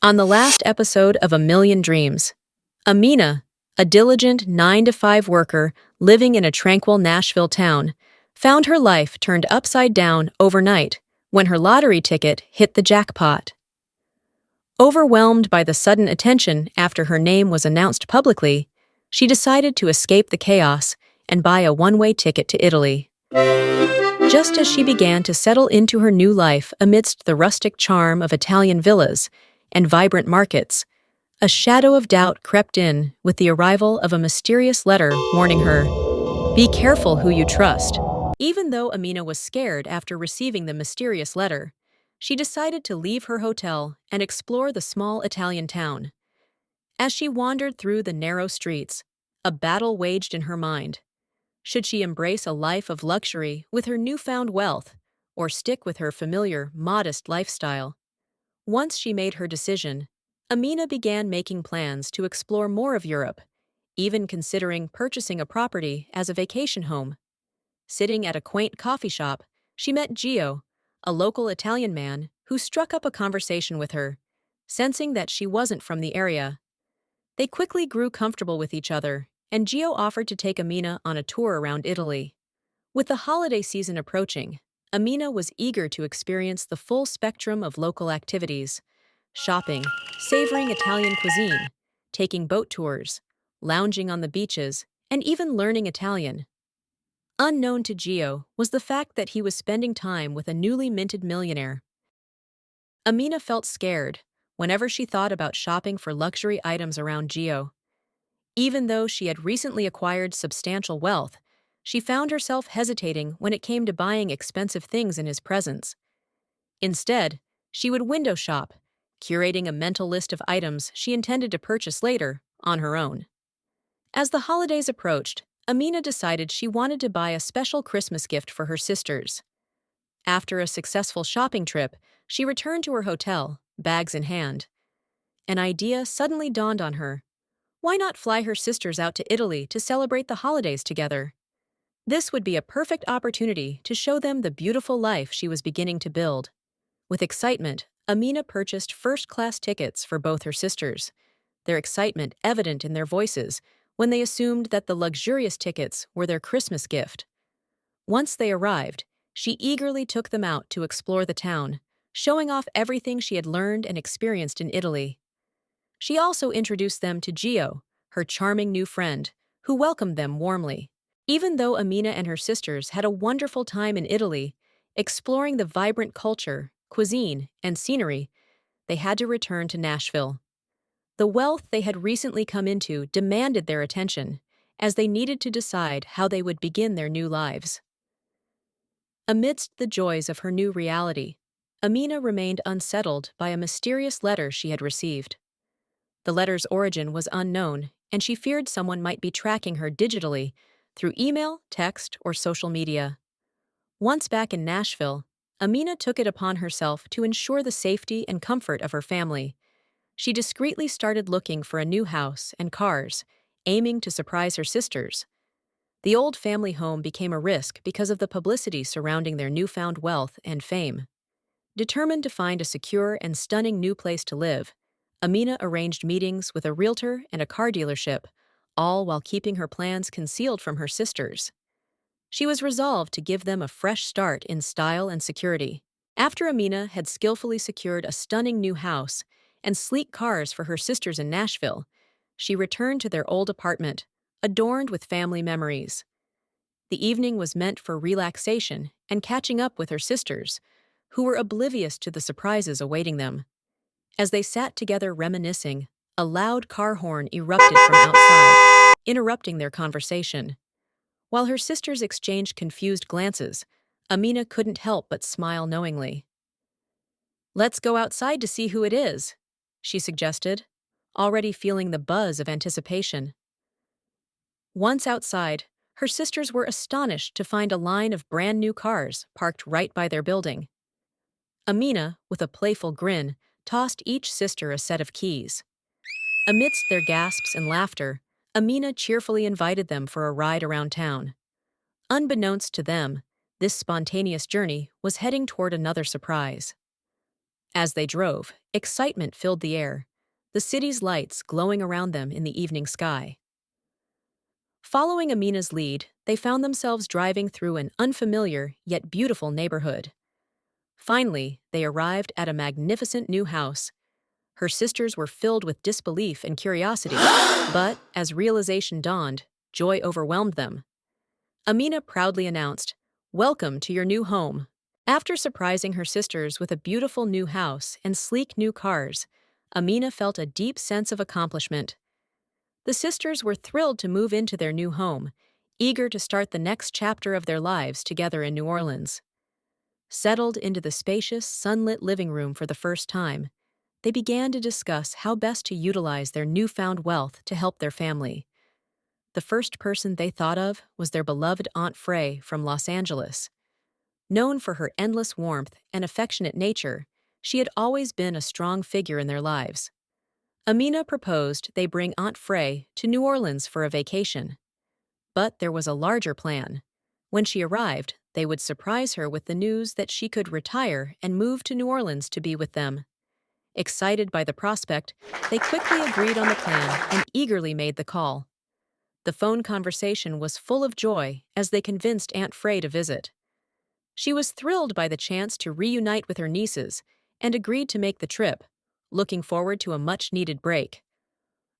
On the last episode of A Million Dreams, Amina, a diligent 9-to-5 worker living in a tranquil Nashville town, found her life turned upside down overnight when her lottery ticket hit the jackpot. Overwhelmed by the sudden attention after her name was announced publicly, she decided to escape the chaos and buy a one-way ticket to Italy. Just as she began to settle into her new life amidst the rustic charm of Italian villas and vibrant markets, a shadow of doubt crept in with the arrival of a mysterious letter warning her, "Be careful who you trust." Even though Amina was scared after receiving the mysterious letter, she decided to leave her hotel and explore the small Italian town. As she wandered through the narrow streets, a battle waged in her mind. Should she embrace a life of luxury with her newfound wealth, or stick with her familiar, modest lifestyle? Once she made her decision, Amina began making plans to explore more of Europe, even considering purchasing a property as a vacation home. Sitting at a quaint coffee shop, she met Gio, a local Italian man who struck up a conversation with her, sensing that she wasn't from the area. They quickly grew comfortable with each other, and Gio offered to take Amina on a tour around Italy. With the holiday season approaching, Amina was eager to experience the full spectrum of local activities: shopping, savoring Italian cuisine, taking boat tours, lounging on the beaches, and even learning Italian. Unknown to Gio was the fact that he was spending time with a newly minted millionaire. Amina felt scared whenever she thought about shopping for luxury items around Gio. Even though she had recently acquired substantial wealth, she found herself hesitating when it came to buying expensive things in his presence. Instead, she would window shop, curating a mental list of items she intended to purchase later on her own. As the holidays approached, Amina decided she wanted to buy a special Christmas gift for her sisters. After a successful shopping trip, she returned to her hotel, bags in hand. An idea suddenly dawned on her. Why not fly her sisters out to Italy to celebrate the holidays together? This would be a perfect opportunity to show them the beautiful life she was beginning to build. With excitement, Amina purchased first-class tickets for both her sisters, their excitement evident in their voices when they assumed that the luxurious tickets were their Christmas gift. Once they arrived, she eagerly took them out to explore the town, showing off everything she had learned and experienced in Italy. She also introduced them to Gio, her charming new friend, who welcomed them warmly. Even though Amina and her sisters had a wonderful time in Italy, exploring the vibrant culture, cuisine, and scenery, they had to return to Nashville. The wealth they had recently come into demanded their attention, as they needed to decide how they would begin their new lives. Amidst the joys of her new reality, Amina remained unsettled by a mysterious letter she had received. The letter's origin was unknown, and she feared someone might be tracking her digitally through email, text, or social media. Once back in Nashville, Amina took it upon herself to ensure the safety and comfort of her family. She discreetly started looking for a new house and cars, aiming to surprise her sisters. The old family home became a risk because of the publicity surrounding their newfound wealth and fame. Determined to find a secure and stunning new place to live, Amina arranged meetings with a realtor and a car dealership, all while keeping her plans concealed from her sisters. She was resolved to give them a fresh start in style and security. After Amina had skillfully secured a stunning new house and sleek cars for her sisters in Nashville, she returned to their old apartment, adorned with family memories. The evening was meant for relaxation and catching up with her sisters, who were oblivious to the surprises awaiting them. As they sat together reminiscing, a loud car horn erupted from outside, interrupting their conversation. While her sisters exchanged confused glances, Amina couldn't help but smile knowingly. "Let's go outside to see who it is," she suggested, already feeling the buzz of anticipation. Once outside, her sisters were astonished to find a line of brand new cars parked right by their building. Amina, with a playful grin, tossed each sister a set of keys. Amidst their gasps and laughter, Amina cheerfully invited them for a ride around town. Unbeknownst to them, this spontaneous journey was heading toward another surprise. As they drove, excitement filled the air, the city's lights glowing around them in the evening sky. Following Amina's lead, they found themselves driving through an unfamiliar yet beautiful neighborhood. Finally, they arrived at a magnificent new house. Her sisters were filled with disbelief and curiosity, but as realization dawned, joy overwhelmed them. Amina proudly announced, "Welcome to your new home." After surprising her sisters with a beautiful new house and sleek new cars, Amina felt a deep sense of accomplishment. The sisters were thrilled to move into their new home, eager to start the next chapter of their lives together in New Orleans. Settled into the spacious, sunlit living room for the first time, they began to discuss how best to utilize their newfound wealth to help their family. The first person they thought of was their beloved Aunt Fre from Los Angeles. Known for her endless warmth and affectionate nature, she had always been a strong figure in their lives. Amina proposed they bring Aunt Fre to New Orleans for a vacation. But there was a larger plan. When she arrived, they would surprise her with the news that she could retire and move to New Orleans to be with them. Excited by the prospect, they quickly agreed on the plan and eagerly made the call. The phone conversation was full of joy as they convinced Aunt Fre to visit. She was thrilled by the chance to reunite with her nieces and agreed to make the trip, looking forward to a much-needed break.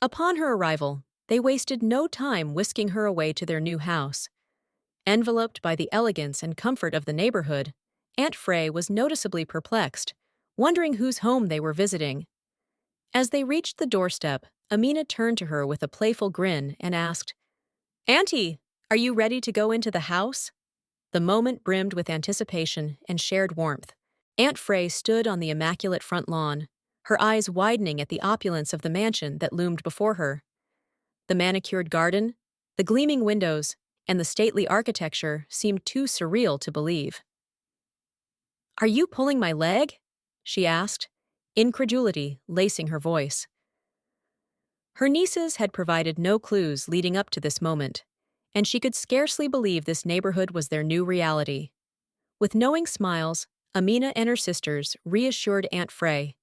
Upon her arrival, they wasted no time whisking her away to their new house. Enveloped by the elegance and comfort of the neighborhood, Aunt Fre was noticeably perplexed, wondering whose home they were visiting. As they reached the doorstep, Amina turned to her with a playful grin and asked, "Auntie, are you ready to go into the house?" The moment brimmed with anticipation and shared warmth. Aunt Fre stood on the immaculate front lawn, her eyes widening at the opulence of the mansion that loomed before her. The manicured garden, the gleaming windows, and the stately architecture seemed too surreal to believe. "Are you pulling my leg?" she asked, incredulity lacing her voice. Her nieces had provided no clues leading up to this moment, and she could scarcely believe this neighborhood was their new reality. With knowing smiles, Amina and her sisters reassured Aunt Fre,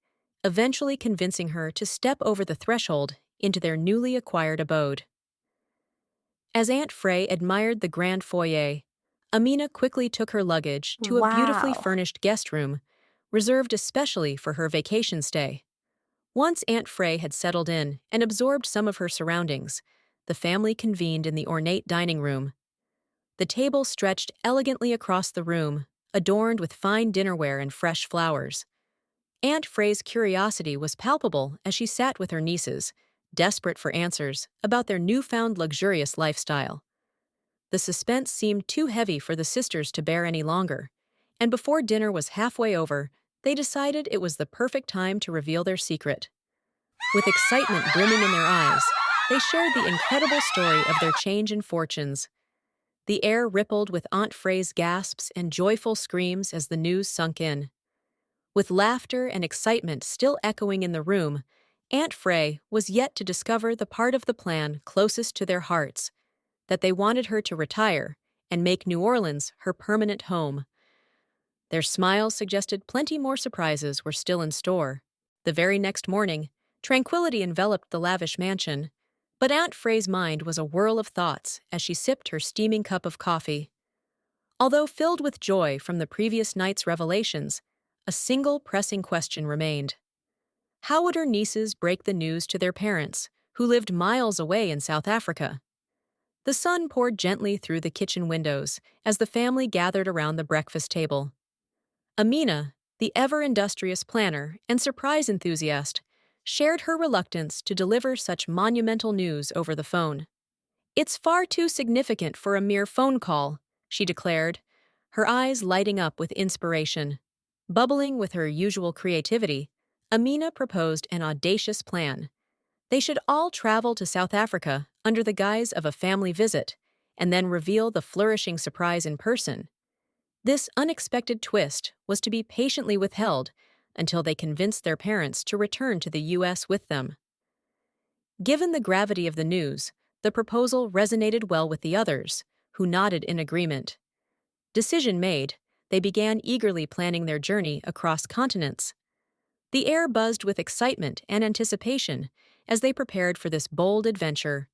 eventually convincing her to step over the threshold into their newly acquired abode. As Aunt Fre admired the grand foyer, Amina quickly took her luggage to a beautifully furnished guest room, reserved especially for her vacation stay. Once Aunt Fre had settled in and absorbed some of her surroundings, the family convened in the ornate dining room. The table stretched elegantly across the room, adorned with fine dinnerware and fresh flowers. Aunt Fre's curiosity was palpable as she sat with her nieces, desperate for answers about their newfound luxurious lifestyle. The suspense seemed too heavy for the sisters to bear any longer, and before dinner was halfway over, they decided it was the perfect time to reveal their secret. With excitement brimming in their eyes, they shared the incredible story of their change in fortunes. The air rippled with Aunt Fre's gasps and joyful screams as the news sunk in. With laughter and excitement still echoing in the room, Aunt Fre was yet to discover the part of the plan closest to their hearts, that they wanted her to retire and make New Orleans her permanent home. Their smiles suggested plenty more surprises were still in store. The very next morning, tranquility enveloped the lavish mansion, but Aunt Fre's mind was a whirl of thoughts as she sipped her steaming cup of coffee. Although filled with joy from the previous night's revelations, a single pressing question remained. How would her nieces break the news to their parents, who lived miles away in South Africa? The sun poured gently through the kitchen windows as the family gathered around the breakfast table. Amina, the ever-industrious planner and surprise enthusiast, shared her reluctance to deliver such monumental news over the phone. "It's far too significant for a mere phone call," she declared, her eyes lighting up with inspiration. Bubbling with her usual creativity, Amina proposed an audacious plan. They should all travel to South Africa under the guise of a family visit, and then reveal the flourishing surprise in person. This unexpected twist was to be patiently withheld until they convinced their parents to return to the U.S. with them. Given the gravity of the news, the proposal resonated well with the others, who nodded in agreement. Decision made, they began eagerly planning their journey across continents. The air buzzed with excitement and anticipation as they prepared for this bold adventure,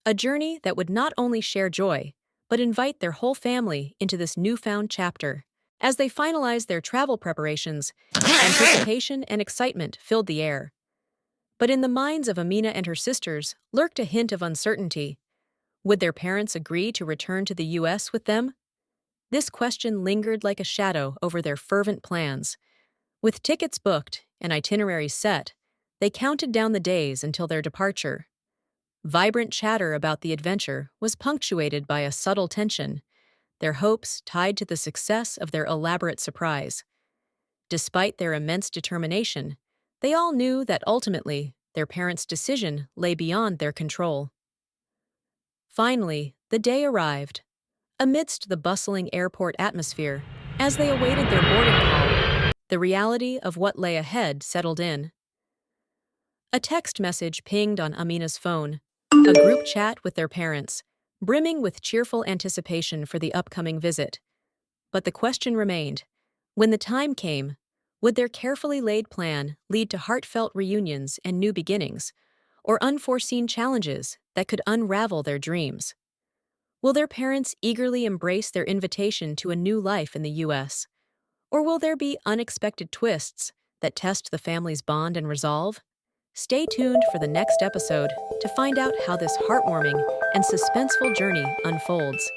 a journey that would not only share joy, but invite their whole family into this newfound chapter. As they finalized their travel preparations, anticipation and excitement filled the air. But in the minds of Amina and her sisters lurked a hint of uncertainty. Would their parents agree to return to the U.S. with them? This question lingered like a shadow over their fervent plans. With tickets booked and itineraries set, they counted down the days until their departure. Vibrant chatter about the adventure was punctuated by a subtle tension, their hopes tied to the success of their elaborate surprise. Despite their immense determination, they all knew that ultimately their parents' decision lay beyond their control. Finally, the day arrived. Amidst the bustling airport atmosphere, as they awaited their boarding call, the reality of what lay ahead settled in. A text message pinged on Amina's phone, a group chat with their parents, brimming with cheerful anticipation for the upcoming visit. But the question remained, when the time came, would their carefully laid plan lead to heartfelt reunions and new beginnings, or unforeseen challenges that could unravel their dreams? Will their parents eagerly embrace their invitation to a new life in the U.S., or will there be unexpected twists that test the family's bond and resolve? Stay tuned for the next episode to find out how this heartwarming and suspenseful journey unfolds.